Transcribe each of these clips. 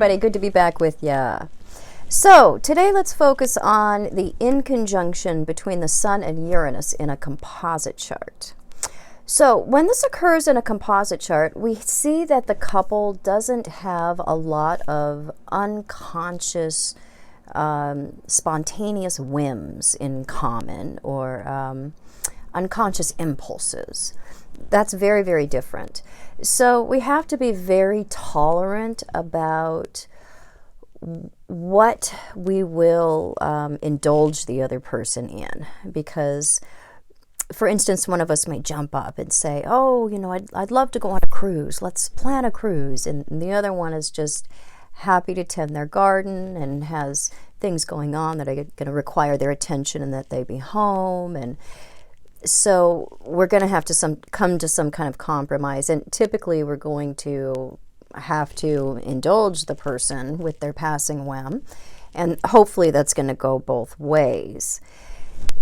everybody. Good to be back with ya. So today let's focus on the inconjunction between the Sun and Uranus in a composite chart. So when this occurs in a composite chart, we see that the couple doesn't have a lot of unconscious, spontaneous whims in common, or unconscious impulses. That's very, very different. So we have to be very tolerant about what we will indulge the other person in, because, for instance, one of us may jump up and say, oh, I'd love to go on a cruise. Let's plan a cruise. And the other one is just happy to tend their garden and has things going on that are going to require their attention and that they be home. And so we're going to have to come to some kind of compromise. And typically we're going to have to indulge the person with their passing whim. And hopefully that's going to go both ways.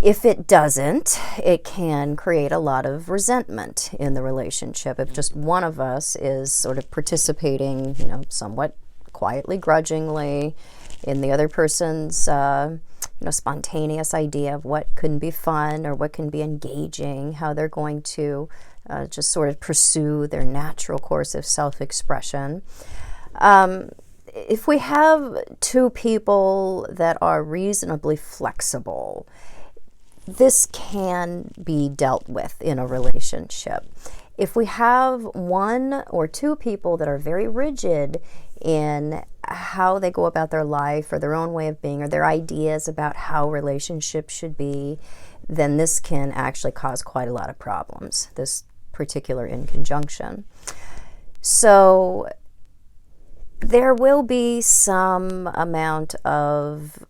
If it doesn't, it can create a lot of resentment in the relationship. If just one of us is sort of participating, somewhat quietly, grudgingly, in the other person's, spontaneous idea of what can be fun or what can be engaging, how they're going to just sort of pursue their natural course of self-expression. If we have two people that are reasonably flexible, this can be dealt with in a relationship. If we have one or two people that are very rigid in how they go about their life or their own way of being or their ideas about how relationships should be, then this can actually cause quite a lot of problems, this particular inconjunction. So there will be some amount of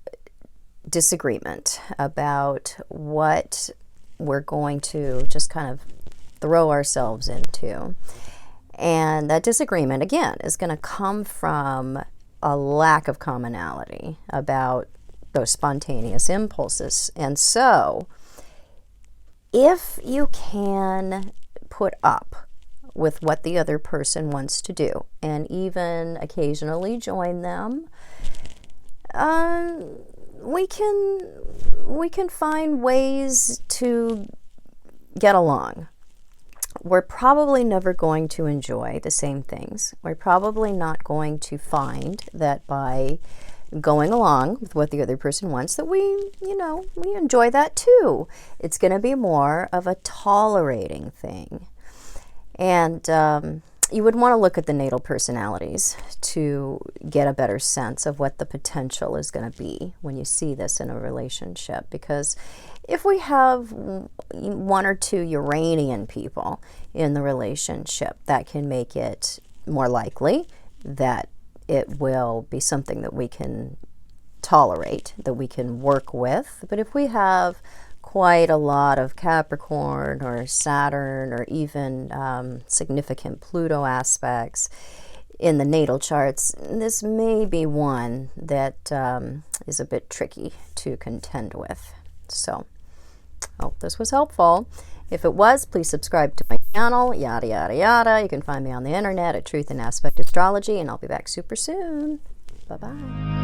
disagreement about what we're going to just kind of throw ourselves into. And that disagreement, again, is going to come from a lack of commonality about those spontaneous impulses. And so if you can put up with what the other person wants to do and even occasionally join them, we can find ways to get along. We're probably never going to enjoy the same things. We're probably not going to find that by going along with what the other person wants that we enjoy that too. It's going to be more of a tolerating thing. And you would want to look at the natal personalities to get a better sense of what the potential is going to be when you see this in a relationship. Because if we have one or two Uranian people in the relationship, that can make it more likely that it will be something that we can tolerate, that we can work with. But if we have quite a lot of Capricorn or Saturn or even significant Pluto aspects in the natal charts, this may be one that is a bit tricky to contend with. So, hope this was helpful. If it was, please subscribe to my channel, yada, yada, yada. You can find me on the internet at Truth in Aspect Astrology, and I'll be back super soon. Bye-bye.